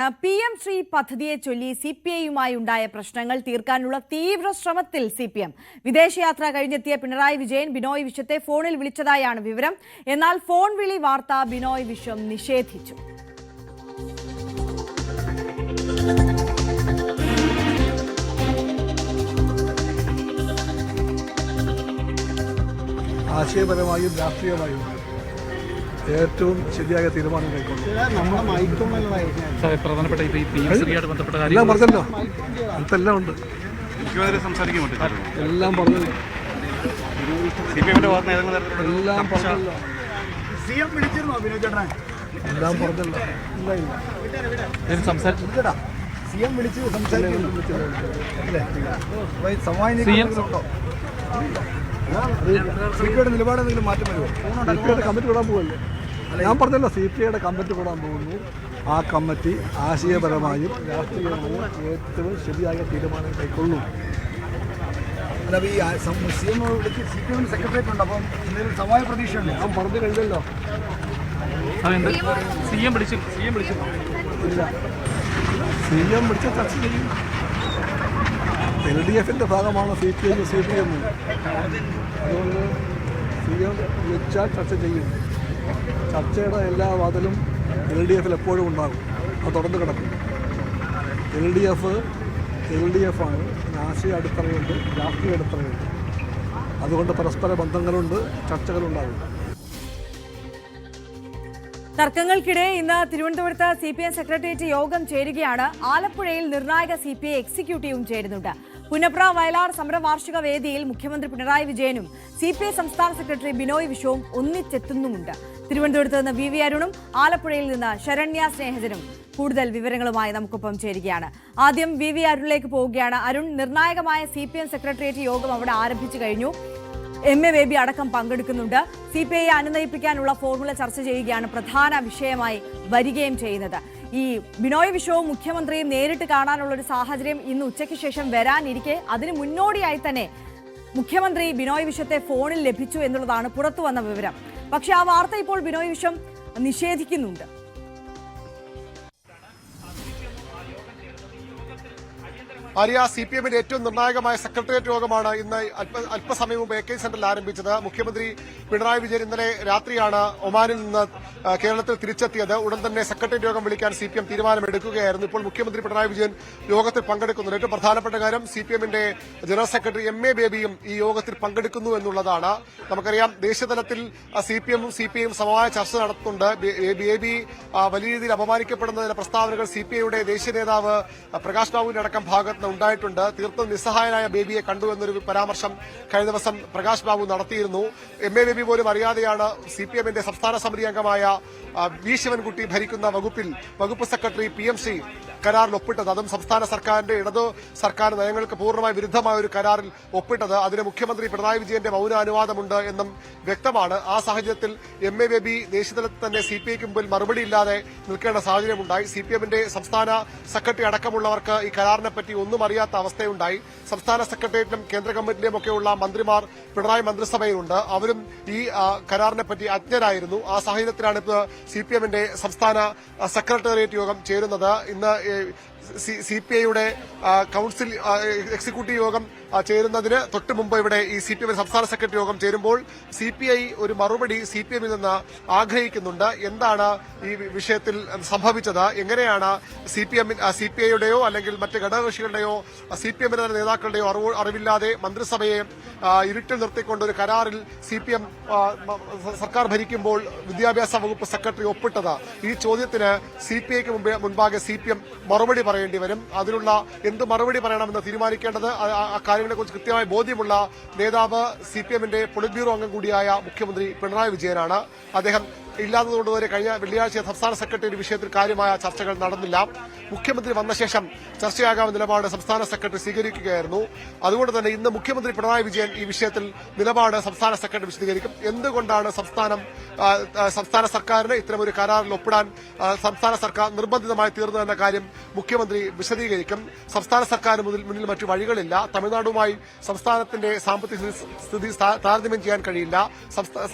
PM Shri പദ്ധതിയെ ചൊല്ലി CPIയുമായി ഉണ്ടായ പ്രശ്നങ്ങൾ തീർക്കാനുള്ള തീവ്ര ശ്രമത്തിൽ CPM. വിദേശയാത്ര കഴിഞ്ഞെത്തിയ പിണറായി വിജയൻ ബിനോയ് വിശ്വത്തെ ഫോണിൽ വിളിച്ചതായാണ് വിവരം. എന്നാൽ ഫോൺ വിളി വാർത്ത ബിനോയ് വിശ്വം നിഷേധിച്ചു. ആശയപരമായും രാഷ്ട്രീയമായും ഏറ്റവും ശരിയായ തീരുമാനം കൈക്കൊണ്ടു. എല്ലാം പറഞ്ഞല്ലോ, അടുത്തെല്ലാം ഉണ്ട്, എല്ലാം പറഞ്ഞല്ലോ, എല്ലാം പറഞ്ഞല്ലോ, എല്ലാം പറഞ്ഞല്ലോ. സിപിഐയുടെ നിലപാടെന്തെങ്കിലും മാറ്റം വരുമോ? സിപിഐയുടെ കമ്മിറ്റി കൂടാൻ പോകുമല്ലേ? ഞാൻ പറഞ്ഞല്ലോ, CPIയുടെ കമ്മിറ്റി കൂടാൻ പോകുന്നു. ആ കമ്മിറ്റി ആശയപരമായും രാഷ്ട്രീയമായും ഏറ്റവും ശരിയായ തീരുമാനം കൈക്കൊള്ളും. അല്ല, ഈ CPM സെക്രട്ടേറിയറ്റ് ഉണ്ട്, അപ്പം എന്തെങ്കിലും സമയ പ്രതീക്ഷയുണ്ട്? ഞാൻ പറഞ്ഞു കഴിഞ്ഞല്ലോ. CM വിളിച്ച് ഇല്ല, CM വിളിച്ച ചർച്ച ചെയ്യും. LDFിൻ്റെ ഭാഗമാണ് CPIയും CPM-ഉം. അതുകൊണ്ട് CM വിളിച്ചാൽ ചർച്ച ചെയ്യും. ചർച്ചയുടെ എല്ലാ വാതിലും LDFിൽ എപ്പോഴും ഉണ്ടാകും. അത് തുറന്നു കിടക്കും. LDF ആണ്. ആശയ അടിത്തറയുണ്ട്, രാഷ്ട്രീയ അടിത്തറയുണ്ട്. അതുകൊണ്ട് പരസ്പര ബന്ധങ്ങളുണ്ട്, ചർച്ചകളുണ്ടാകും. തർക്കങ്ങൾക്കിടെ ഇന്ന് തിരുവനന്തപുരത്ത് CPM സെക്രട്ടേറിയറ്റ് യോഗം ചേരുകയാണ്. ആലപ്പുഴയിൽ നിർണായക CPI എക്സിക്യൂട്ടീവും ചേരുന്നുണ്ട്. പുന്നപ്ര വയലാർ സമരവാർഷിക വേദിയിൽ മുഖ്യമന്ത്രി പിണറായി വിജയനും CPI സംസ്ഥാന സെക്രട്ടറി ബിനോയ് വിശ്വവും ഒന്നിച്ചെത്തുന്നുമുണ്ട്. തിരുവനന്തപുരത്ത് നിന്ന് VV അരുണും ആലപ്പുഴയിൽ നിന്ന് ശരണ്യ സ്നേഹജനും കൂടുതൽ വിവരങ്ങളുമായി നമുക്കൊപ്പം ചേരുകയാണ്. ആദ്യം VV അരുണിലേക്ക് പോവുകയാണ്. അരുൺ, നിർണായകമായ CPM സെക്രട്ടേറിയറ്റ് യോഗം അവിടെ ആരംഭിച്ചു കഴിഞ്ഞു. MA ബേബി അടക്കം പങ്കെടുക്കുന്നുണ്ട്. CPIയെ അനുനയിപ്പിക്കാനുള്ള ഫോർമുല ചർച്ച ചെയ്യുകയാണ് പ്രധാന വിഷയമായി വരികയും ചെയ്യുന്നത്. ഈ ബിനോയ് വിശ്വവും മുഖ്യമന്ത്രിയും നേരിട്ട് കാണാനുള്ള ഒരു സാഹചര്യം ഇന്ന് ഉച്ചയ്ക്ക് ശേഷം വരാനിരിക്കെ അതിന് മുന്നോടിയായി തന്നെ മുഖ്യമന്ത്രി ബിനോയ് വിശ്വത്തെ ഫോണിൽ ലഭിച്ചു എന്നുള്ളതാണ് പുറത്തു വന്ന വിവരം. പക്ഷേ ആ വാർത്ത ഇപ്പോൾ ബിനോയ് വിശ്വം നിഷേധിക്കുന്നുണ്ട്. ആര്യ, CPMന്റെ ഏറ്റവും നിർണായകമായ സെക്രട്ടേറിയറ്റ് യോഗമാണ് ഇന്ന് അല്പസമയം മുമ്പ് AK സെന്ററിൽ ആരംഭിച്ചത്. മുഖ്യമന്ത്രി പിണറായി വിജയൻ ഇന്നലെ രാത്രിയാണ് ഒമാനിൽ നിന്ന് കേരളത്തിൽ തിരിച്ചെത്തിയത്. ഉടൻ തന്നെ സെക്രട്ടേറിയറ്റ് യോഗം വിളിക്കാൻ CPM തീരുമാനമെടുക്കുകയായിരുന്നു. ഇപ്പോൾ മുഖ്യമന്ത്രി പിണറായി വിജയൻ യോഗത്തിൽ പങ്കെടുക്കുന്നുണ്ട്. ഏറ്റവും പ്രധാനപ്പെട്ട കാര്യം CPMന്റെ ജനറൽ സെക്രട്ടറി MA ബേബിയും ഈ യോഗത്തിൽ പങ്കെടുക്കുന്നു എന്നുള്ളതാണ്. നമുക്കറിയാം, ദേശീയതലത്തിൽ CPMഉം CPIയും സമവായ ചർച്ച നടത്തുന്നുണ്ട്. ബേബി വലിയ രീതിയിൽ അപമാനിക്കപ്പെടുന്നതിന്റെ പ്രസ്താവനകൾ CPIയുടെ ദേശീയ നേതാവ് പ്രകാശ് ബാബുവിന്റെ അടക്കം ഭാഗത്ത് ഉണ്ടായിട്ടുണ്ട്. തീർത്തും നിസ്സഹായനായ ബേബിയെ കണ്ടു എന്നൊരു പരാമർശം കഴിഞ്ഞ ദിവസം പ്രകാശ് ബാബു നടത്തിയിരുന്നു. MA ബേബി പോലും അറിയാതെയാണ് CPMന്റെ സംസ്ഥാന സമിതി അംഗമായ V ശിവൻകുട്ടി ഭരിക്കുന്ന വകുപ്പ് സെക്രട്ടറി PMC കരാറിൽ ഒപ്പിട്ടത്. അതും സംസ്ഥാന സർക്കാരിന്റെ ഇടതു സർക്കാർ നയങ്ങൾക്ക് പൂർണ്ണമായി വിരുദ്ധമായ ഒരു കരാറിൽ ഒപ്പിട്ടത്. അതിന് മുഖ്യമന്ത്രി പിണറായി വിജയന്റെ മൌന അനുവാദമുണ്ട് എന്നും വ്യക്തമാണ്. ആ സാഹചര്യത്തിൽ MA ബേബി ദേശീയതലത്തിൽ തന്നെ CPIക്ക് മുമ്പിൽ മറുപടിയില്ലാതെ നിൽക്കേണ്ട സാഹചര്യമുണ്ടായി. CPMന്റെ സംസ്ഥാന സെക്രട്ടറി അടക്കമുള്ളവർക്ക് ഈ കരാറിനെ പറ്റി ഒന്നും അറിയാത്ത അവസ്ഥയുണ്ടായി. സംസ്ഥാന സെക്രട്ടേറിയറ്റിലും കേന്ദ്ര കമ്മിറ്റിയിലും ഒക്കെയുള്ള മന്ത്രിമാർ പിണറായി മന്ത്രിസഭയിലുണ്ട്. അവരും ഈ കരാറിനെ പറ്റി അജ്ഞരായിരുന്നു. ആ സാഹചര്യത്തിലാണ് ഇപ്പോൾ CPMന്റെ സംസ്ഥാന സെക്രട്ടേറിയറ്റ് യോഗം ചേരുന്നത്. ഇന്ന് CPIയുടെ കൌൺസിൽ എക്സിക്യൂട്ടീവ് യോഗം ചേരുന്നതിന് തൊട്ട് മുമ്പ് ഇവിടെ ഈ CPM സംസ്ഥാന സെക്രട്ടറി യോഗം ചേരുമ്പോൾ CPI ഒരു മറുപടി CPMൽ നിന്ന് ആഗ്രഹിക്കുന്നുണ്ട്. എന്താണ് ഈ വിഷയത്തിൽ സംഭവിച്ചത്, എങ്ങനെയാണ് CPIയുടെയോ അല്ലെങ്കിൽ മറ്റ് ഘടകകക്ഷികളുടെയോ CPMന്റെ തന്നെ നേതാക്കളുടെയോ അറിവില്ലാതെ മന്ത്രിസഭയെ ഇരുട്ടിൽ നിർത്തിക്കൊണ്ട് ഒരു കരാറിൽ CPM സർക്കാർ ഭരിക്കുമ്പോൾ വിദ്യാഭ്യാസ വകുപ്പ് സെക്രട്ടറി ഒപ്പിട്ടത്? ഈ ചോദ്യത്തിന് CPIക്ക് മുൻപാകെ CPM മറുപടി പറയേണ്ടി വരും. അതിനുള്ള എന്ത് മറുപടി പറയണമെന്ന് തീരുമാനിക്കേണ്ടത് കാര്യങ്ങളെക്കുറിച്ച് കൃത്യമായി ബോധ്യമുള്ള നേതാവ് CPMന്റെ പൊളിറ്റ് ബ്യൂറോ അംഗം കൂടിയായ മുഖ്യമന്ത്രി പിണറായി വിജയനാണ്. അദ്ദേഹം ഇല്ലാത്തതുകൊണ്ടുവരെ കഴിഞ്ഞ വെള്ളിയാഴ്ച സംസ്ഥാന സെക്രട്ടറി വിഷയത്തിൽ കാര്യമായ ചർച്ചകൾ നടന്നില്ല. മുഖ്യമന്ത്രി വന്ന ശേഷം ചർച്ചയാകാവുന്ന നിലപാട് സംസ്ഥാന സെക്രട്ടറി സ്വീകരിക്കുകയായിരുന്നു. അതുകൊണ്ട് തന്നെ ഇന്ന് മുഖ്യമന്ത്രി പിണറായി വിജയൻ ഈ വിഷയത്തിൽ നിലപാട് സംസ്ഥാന സെക്രട്ടറി വിശദീകരിക്കും. എന്തുകൊണ്ടാണ് സംസ്ഥാന സർക്കാരിന് ഇത്തരമൊരു കരാറിൽ ഒപ്പിടാൻ സംസ്ഥാന സർക്കാർ നിർബന്ധിതമായി തീർന്നതെന്ന കാര്യം മുഖ്യമന്ത്രി വിശദീകരിക്കും. സംസ്ഥാന സർക്കാരിന് മുന്നിൽ മറ്റു വഴികളില്ല. തമിഴ്നാടുമായി സംസ്ഥാനത്തിന്റെ സാമ്പത്തിക സ്ഥിതി താരതമ്യം ചെയ്യാൻ കഴിയില്ല.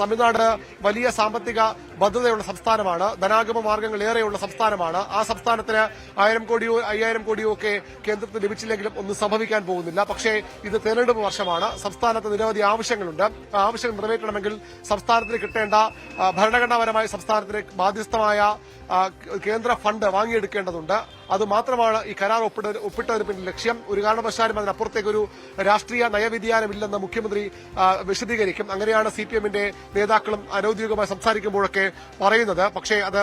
തമിഴ്നാട് വലിയ സാമ്പത്തിക ഭദ്രതയുള്ള സംസ്ഥാനമാണ്, ധനാഗമ മാർഗ്ഗങ്ങൾ ഏറെയുള്ള സംസ്ഥാനമാണ്. ആ സംസ്ഥാനത്തിന് 1000 കോടിയോ 5000 കോടിയോ ഒക്കെ കേന്ദ്രത്തിന് ലഭിച്ചില്ലെങ്കിലും ഒന്നും സംഭവിക്കാൻ പോകുന്നില്ല. പക്ഷേ ഇത് തെരഞ്ഞെടുപ്പ് വർഷമാണ്. സംസ്ഥാനത്ത് നിരവധി ആവശ്യങ്ങളുണ്ട്. ആ ആവശ്യങ്ങൾ നിറവേറ്റണമെങ്കിൽ സംസ്ഥാനത്തിന് കിട്ടേണ്ട ഭരണഘടനാപരമായ സംസ്ഥാനത്തിന് ബാധ്യസ്ഥമായ കേന്ദ്ര ഫണ്ട് വാങ്ങിയെടുക്കേണ്ടതുണ്ട്. അതുമാത്രമാണ് ഈ കരാർ ഒപ്പിട്ടതിന് പിന്നിൽ ലക്ഷ്യം. ഒരു കാരണവശാലും അതിനപ്പുറത്തേക്കൊരു രാഷ്ട്രീയ നയവ്യതിയാനമില്ലെന്ന് മുഖ്യമന്ത്രി വിശദീകരിക്കും. അങ്ങനെയാണ് സിപിഎമ്മിന്റെ നേതാക്കളും അനൌദ്യോഗികമായി സംസാരിക്കുമ്പോഴൊക്കെ പറയുന്നത്. പക്ഷേ അത്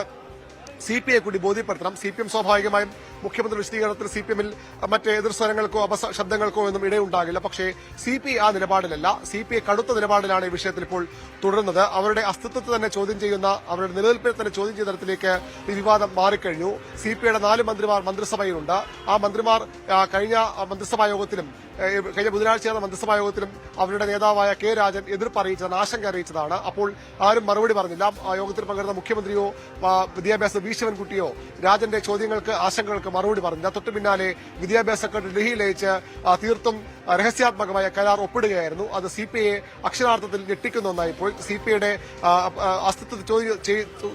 സിപിഐ കൂടി ബോധ്യപ്പെടുത്തണം. സിപിഎം സ്വാഭാവികമായും മുഖ്യമന്ത്രി വിശദീകരണത്തിൽ സിപിഎമ്മിൽ മറ്റ് എതിർസ്വരങ്ങൾക്കോ അപശബ്ദങ്ങൾക്കോ ഒന്നും ഇടയുണ്ടാകില്ല. പക്ഷേ സിപിഐ ആ നിലപാടിലല്ല. സിപിഐ കടുത്ത നിലപാടിലാണ് ഈ വിഷയത്തിൽ ഇപ്പോൾ തുടരുന്നത്. അവരുടെ അസ്തിത്വത്തെ തന്നെ ചോദ്യം ചെയ്യുന്ന, അവരുടെ നിലനിൽപ്പിനെ തന്നെ ചോദ്യം ചെയ്യുന്ന തരത്തിലേക്ക് ഈ വിവാദം മാറിക്കഴിഞ്ഞു. സിപിഐയുടെ 4 മന്ത്രിമാർ മന്ത്രിസഭയിലുണ്ട്. ആ മന്ത്രിമാർ കഴിഞ്ഞ മന്ത്രിസഭാ യോഗത്തിലും കഴിഞ്ഞ ബുധനാഴ്ച ചേർന്ന മന്ത്രിസഭാ യോഗത്തിലും അവരുടെ നേതാവായ കെ രാജൻ എതിർപ്പ് അറിയിച്ചതാണ്, ആശങ്ക അറിയിച്ചതാണ്. അപ്പോൾ ആരും മറുപടി പറഞ്ഞില്ല. ആ യോഗത്തിൽ പങ്കെടുത്ത മുഖ്യമന്ത്രിയോ വിദ്യാഭ്യാസ വി ശിവൻകുട്ടിയോ രാജന്റെ ചോദ്യങ്ങൾക്ക്, ആശങ്കകൾക്ക് മറുപടി പറഞ്ഞില്ല. തൊട്ടു പിന്നാലെ വിദ്യാഭ്യാസ സെക്രട്ടറി ഡൽഹിയിലയച്ച് തീർത്തും രഹസ്യാത്മകമായ കരാർ ഒപ്പിടുകയായിരുന്നു. അത് സിപിഐയെ അക്ഷരാർത്ഥത്തിൽ ഞെട്ടിക്കുന്ന ഒന്നായിപ്പോയി. സിപിഐയുടെ അസ്തിത്വത്തെ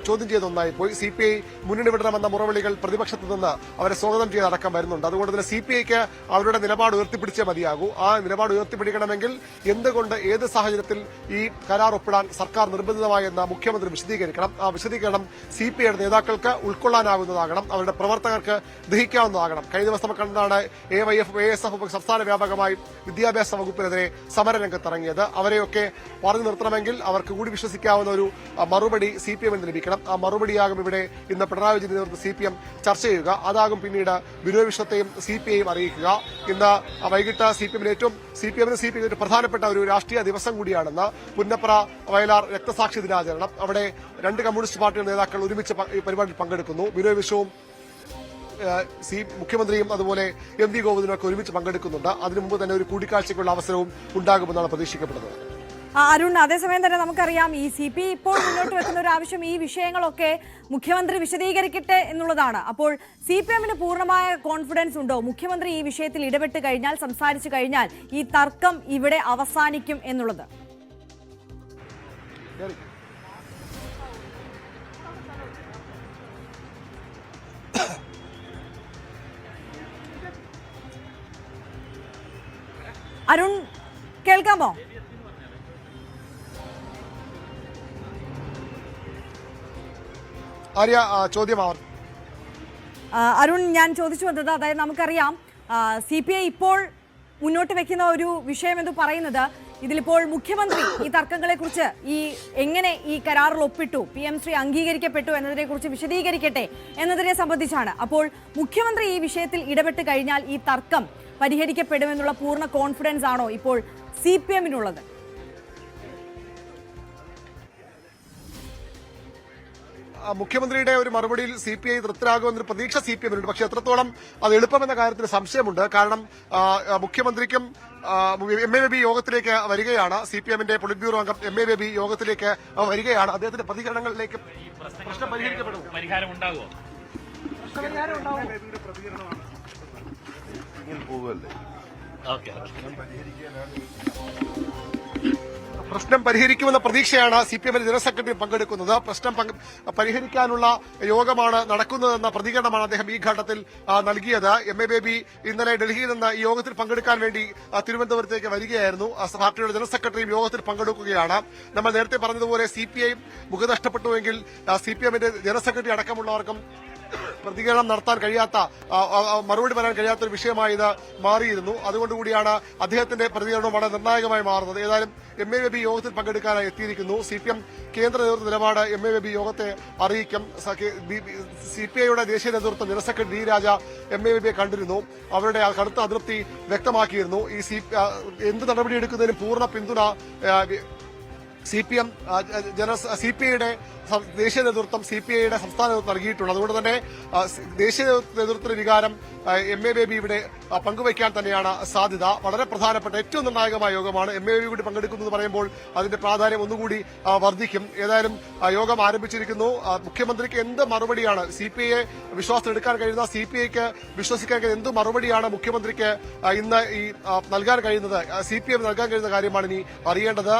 ചോദ്യം ചെയ്ത ഒന്നായിപ്പോയി. സിപിഐ മുന്നണി വിടണമെന്ന മുറവിളികൾ പ്രതിപക്ഷത്ത് നിന്ന് അവരെ സ്വാഗതം ചെയ്ത് അടക്കം വരുന്നുണ്ട്. അതുകൊണ്ട് തന്നെ സിപിഐക്ക് അവരുടെ നിലപാട് ഉയർത്തിപ്പിടിച്ചേ മതിയാകൂ. ആ നിലപാട് ഉയർത്തിപ്പിടിക്കണമെങ്കിൽ എന്തുകൊണ്ട്, ഏത് സാഹചര്യത്തിൽ ഈ കരാർ ഒപ്പിടാൻ സർക്കാർ നിർബന്ധിതമായെന്ന് മുഖ്യമന്ത്രി വിശദീകരിക്കണം. ആ വിശദീകരണം സിപിഐയുടെ നേതാക്കൾക്ക് ഉൾക്കൊള്ളാനാകുന്നതാകണം, അവരുടെ പ്രവർത്തകർക്ക് ദഹിക്കാവുന്നതാകണം. കഴിഞ്ഞ ദിവസം കണ്ടതാണ് AYF, ASF സംസ്ഥാന വ്യാപകമായി വിദ്യാഭ്യാസ വകുപ്പിനെതിരെ സമരരംഗത്തിറങ്ങിയത്. അവരെയൊക്കെ പറഞ്ഞു നിർത്തണമെങ്കിൽ അവർക്ക് കൂടി വിശ്വസിക്കാവുന്ന ഒരു മറുപടി സിപിഎമ്മിന് ലഭിക്കണം. ആ മറുപടിയാകും ഇവിടെ ഇന്ന് പിണറായി വിജയൻ നേതൃത്വത്തിൽ സിപിഎം ചർച്ച ചെയ്യുക. അതാകും പിന്നീട് ബിനോയ് വിശ്വത്തെയും സിപിഐയും അറിയിക്കുക. ഇന്ന് വൈകിട്ട് സിപിഎമ്മിന് ഒരു പ്രധാനപ്പെട്ട ഒരു രാഷ്ട്രീയ ദിവസം കൂടിയാണെന്ന് പുന്നപ്ര വയലാർ രക്തസാക്ഷി ദിനാചരണം. അവിടെ 2 കമ്മ്യൂണിസ്റ്റ് പാർട്ടിയുടെ നേതാക്കൾ ഒരുമിച്ച് ഈ പരിപാടിയിൽ പങ്കെടുക്കുന്നു. ബിനോയ് വിശ്വവും മുഖ്യമന്ത്രിയും അതുപോലെ MV ഗോവിന്ദനും ഒക്കെ ഒരുമിച്ച് പങ്കെടുക്കുന്നുണ്ട്. അതിനു മുമ്പ് തന്നെ ഒരു കൂടിക്കാഴ്ചയ്ക്കുള്ള അവസരവും ഉണ്ടാകുമെന്നാണ് പ്രതീക്ഷിക്കപ്പെടുന്നത്. അരുൺ, അതേസമയം തന്നെ നമുക്കറിയാം ഈ CPI ഇപ്പോൾ മുന്നോട്ട് വെക്കുന്ന ഒരു ആവശ്യം ഈ വിഷയങ്ങളൊക്കെ മുഖ്യമന്ത്രി വിശദീകരിക്കട്ടെ എന്നുള്ളതാണ്. അപ്പോൾ CPM-ന് പൂർണ്ണമായ കോൺഫിഡൻസ് ഉണ്ടോ മുഖ്യമന്ത്രി ഈ വിഷയത്തിൽ ഇടപെട്ട് കഴിഞ്ഞാൽ, സംസാരിച്ചു കഴിഞ്ഞാൽ ഈ തർക്കം ഇവിടെ അവസാനിക്കും എന്നുള്ളത്? അരുൺ, കേൾക്കാമോ? അരുൺ, ഞാൻ ചോദിച്ചു വന്നത്, അതായത് നമുക്കറിയാം CPI ഇപ്പോൾ മുന്നോട്ട് വെക്കുന്ന ഒരു വിഷയം എന്ന് പറയുന്നത്, ഇതിലിപ്പോൾ മുഖ്യമന്ത്രി ഈ തർക്കങ്ങളെ കുറിച്ച് എങ്ങനെ ഈ കരാറിൽ ഒപ്പിട്ടു, PM ശ്രീ അംഗീകരിക്കപ്പെട്ടു എന്നതിനെ കുറിച്ച് വിശദീകരിക്കട്ടെ എന്നതിനെ സംബന്ധിച്ചാണ്. അപ്പോൾ മുഖ്യമന്ത്രി ഈ വിഷയത്തിൽ ഇടപെട്ട് കഴിഞ്ഞാൽ ഈ തർക്കം പരിഹരിക്കപ്പെടുമെന്നുള്ള പൂർണ്ണ കോൺഫിഡൻസ് ആണോ ഇപ്പോൾ CPM-നുള്ളത്? മുഖ്യമന്ത്രിയുടെ ഒരു മറുപടിയിൽ CPI തൃപ്തരാകുമെന്നൊരു പ്രതീക്ഷ CPM-നുണ്ട്. പക്ഷേ എത്രത്തോളം അത് എളുപ്പമെന്ന കാര്യത്തിൽ സംശയമുണ്ട്. കാരണം മുഖ്യമന്ത്രിക്കും MA ബേബി യോഗത്തിലേക്ക് വരികയാണ്. CPM-ന്റെ പൊളിറ്റ് ബ്യൂറോ അംഗം MA ബേബി യോഗത്തിലേക്ക് വരികയാണ്. അദ്ദേഹത്തിന്റെ പ്രതികരണങ്ങളിലേക്ക് പ്രശ്നം പരിഹാരം ഉണ്ടാകുമോ? പ്രശ്നം പരിഹരിക്കുമെന്ന പ്രതീക്ഷയാണ് CPM-ന്റെ ജനറൽ സെക്രട്ടറി പങ്കെടുക്കുന്നത്. പ്രശ്നം പരിഹരിക്കാനുള്ള യോഗമാണ് നടക്കുന്നതെന്ന പ്രതികരണമാണ് അദ്ദേഹം ഈ ഘട്ടത്തിൽ നൽകിയത്. MA ബേബി ഇന്നലെ ഡൽഹിയിൽ നിന്ന് ഈ യോഗത്തിൽ പങ്കെടുക്കാൻ വേണ്ടി തിരുവനന്തപുരത്തേക്ക് വരികയായിരുന്നു. പാർട്ടിയുടെ ജനറൽ സെക്രട്ടറിയും യോഗത്തിൽ പങ്കെടുക്കുകയാണ്. നമ്മൾ നേരത്തെ പറഞ്ഞതുപോലെ CPI മുഖം നഷ്ടപ്പെട്ടുവെങ്കിൽ CPM-ന്റെ ജനറൽ സെക്രട്ടറി അടക്കമുള്ളവർക്കും പ്രതികരണം നടത്താൻ കഴിയാത്ത, മറുപടി പറയാൻ കഴിയാത്ത ഒരു വിഷയമായി ഇത് മാറിയിരുന്നു. അതുകൊണ്ടുകൂടിയാണ് അദ്ദേഹത്തിന്റെ പ്രതികരണം വളരെ നിർണായകമായി മാറുന്നത്. ഏതായാലും MA ബേബി യോഗത്തിൽ പങ്കെടുക്കാനായി എത്തിയിരിക്കുന്നു. CPM കേന്ദ്ര നേതൃത്വ നിലപാട് MA ബേബി യോഗത്തെ അറിയിക്കും. CPIയുടെ ദേശീയ നേതൃത്വം ജനറൽ സെക്രട്ടറി ഡി രാജ MA ബേബിയെ കണ്ടിരുന്നു. അവരുടെ കടുത്ത അതൃപ്തി വ്യക്തമാക്കിയിരുന്നു. ഈ എന്ത് നടപടിയെടുക്കുന്നതിനും പൂർണ്ണ പിന്തുണ CPIയുടെ ദേശീയ നേതൃത്വം, CPIയുടെ സംസ്ഥാന നേതൃത്വം നൽകിയിട്ടുണ്ട്. അതുകൊണ്ട് തന്നെ ദേശീയ നേതൃത്വത്തിന്റെ വികാരം MA ബേബി ഇവിടെ പങ്കുവയ്ക്കാൻ തന്നെയാണ് സാധ്യത. വളരെ പ്രധാനപ്പെട്ട ഏറ്റവും നിർണായകമായ യോഗമാണ്. MA ബേബി കൂടി പങ്കെടുക്കുന്നത് പറയുമ്പോൾ അതിന്റെ പ്രാധാന്യം ഒന്നുകൂടി വർദ്ധിക്കും. ഏതായാലും യോഗം ആരംഭിച്ചിരിക്കുന്നു. മുഖ്യമന്ത്രിക്ക് എന്ത് മറുപടിയാണ് CPIയെ വിശ്വാസത്തിലെടുക്കാൻ കഴിയുന്ന, CPIക്ക് വിശ്വസിക്കാൻ കഴിയുന്ന എന്ത് മറുപടിയാണ് മുഖ്യമന്ത്രിക്ക് ഇന്ന് നൽകാൻ കഴിയുന്നത്, CPM നൽകാൻ കഴിയുന്ന കാര്യമാണ് ഇനി അറിയേണ്ടത്.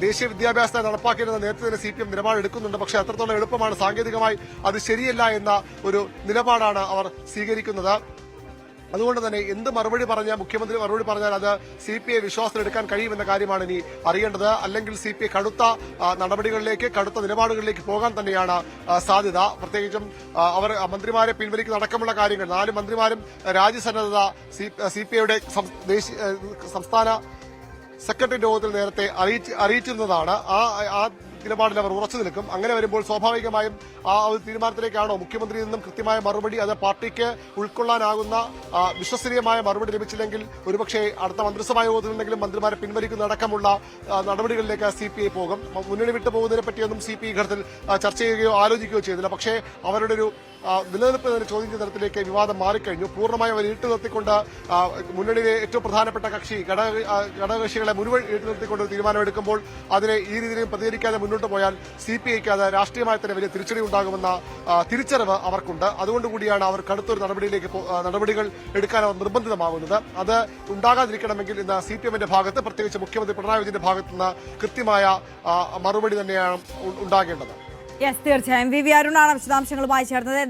ദേശീയ വിദ്യാഭ്യാസത്തെ നടപ്പാക്കിയിരുന്ന നേരത്തെ തന്നെ CPM നിലപാടെടുക്കുന്നുണ്ട്. പക്ഷേ അത്രത്തോളം എളുപ്പമാണ്, സാങ്കേതികമായി അത് ശരിയല്ല എന്ന ഒരു നിലപാടാണ് അവർ സ്വീകരിക്കുന്നത്. അതുകൊണ്ട് തന്നെ എന്ത് മറുപടി പറഞ്ഞാൽ മുഖ്യമന്ത്രി മറുപടി പറഞ്ഞാൽ അത് CPI വിശ്വാസത്തിലെടുക്കാൻ കഴിയുമെന്ന കാര്യമാണ് ഇനി അറിയേണ്ടത്. അല്ലെങ്കിൽ CPI കടുത്ത നടപടികളിലേക്ക്, കടുത്ത നിലപാടുകളിലേക്ക് പോകാൻ തന്നെയാണ് സാധ്യത. പ്രത്യേകിച്ചും അവർ മന്ത്രിമാരെ പിൻവലിക്കുന്ന അടക്കമുള്ള കാര്യങ്ങൾ 4 മന്ത്രിമാരും രാജ്യസന്നദ്ധത CPIയുടെ സംസ്ഥാന സെക്രട്ടറി യോഗത്തിൽ നേരത്തെ അറിയിച്ചിരുന്നതാണ്. ആ നിലപാടിൽ അവർ ഉറച്ചു നിൽക്കും. അങ്ങനെ വരുമ്പോൾ സ്വാഭാവികമായും ആ ഒരു തീരുമാനത്തിലേക്കാണോ മുഖ്യമന്ത്രിയിൽ നിന്നും കൃത്യമായ മറുപടി, അത് പാർട്ടിക്ക് ഉൾക്കൊള്ളാനാകുന്ന വിശ്വസനീയമായ മറുപടി ലഭിച്ചില്ലെങ്കിൽ ഒരുപക്ഷെ അടുത്ത മന്ത്രിസഭാ യോഗത്തിൽ നിന്നെങ്കിലും മന്ത്രിമാരെ പിൻവലിക്കുന്ന അടക്കമുള്ള നടപടികളിലേക്ക് CPI പോകും. മുന്നണി വിട്ടു പോകുന്നതിനെ പറ്റിയൊന്നും CPI ഘട്ടത്തിൽ ചർച്ച ചെയ്യുകയോ ആലോചിക്കുകയോ ചെയ്തില്ല. പക്ഷേ അവരുടെ ഒരു നിലനിൽപ്പ് തന്നെ ചോദ്യം ചെയ്യുന്ന തരത്തിലേക്ക് വിവാദം മാറിക്കഴിഞ്ഞു. പൂർണ്ണമായും അവർ ഇട്ട് നിർത്തിക്കൊണ്ട് മുന്നണിയിലെ ഏറ്റവും പ്രധാനപ്പെട്ട കക്ഷി ഘടകകക്ഷികളെ മുഴുവൻ ഇട്ട് നിർത്തിക്കൊണ്ട് ഒരു തീരുമാനമെടുക്കുമ്പോൾ അതിനെ ഈ രീതിയിൽ പ്രതികരിക്കാതെ മുന്നോട്ട് പോയാൽ CPIക്ക് അത് രാഷ്ട്രീയമായി തന്നെ വലിയ തിരിച്ചടി ഉണ്ടാകുമെന്ന തിരിച്ചറിവ് അവർക്കുണ്ട്. അതുകൊണ്ടുകൂടിയാണ് അവർ കടുത്തൊരു നടപടികൾ എടുക്കാൻ അവർ നിർബന്ധിതമാകുന്നത്. അത് ഉണ്ടാകാതിരിക്കണമെങ്കിൽ ഇന്ന് CPMന്റെ ഭാഗത്ത്, പ്രത്യേകിച്ച് മുഖ്യമന്ത്രി പിണറായി വിജയന്റെ ഭാഗത്ത് നിന്ന് കൃത്യമായ മറുപടി തന്നെയാണ് ഉണ്ടാകേണ്ടത്. യെസ്, തീർച്ചയായും. വി അരുണാണ് വിശദാംശങ്ങളുമായി ചേർന്നത്.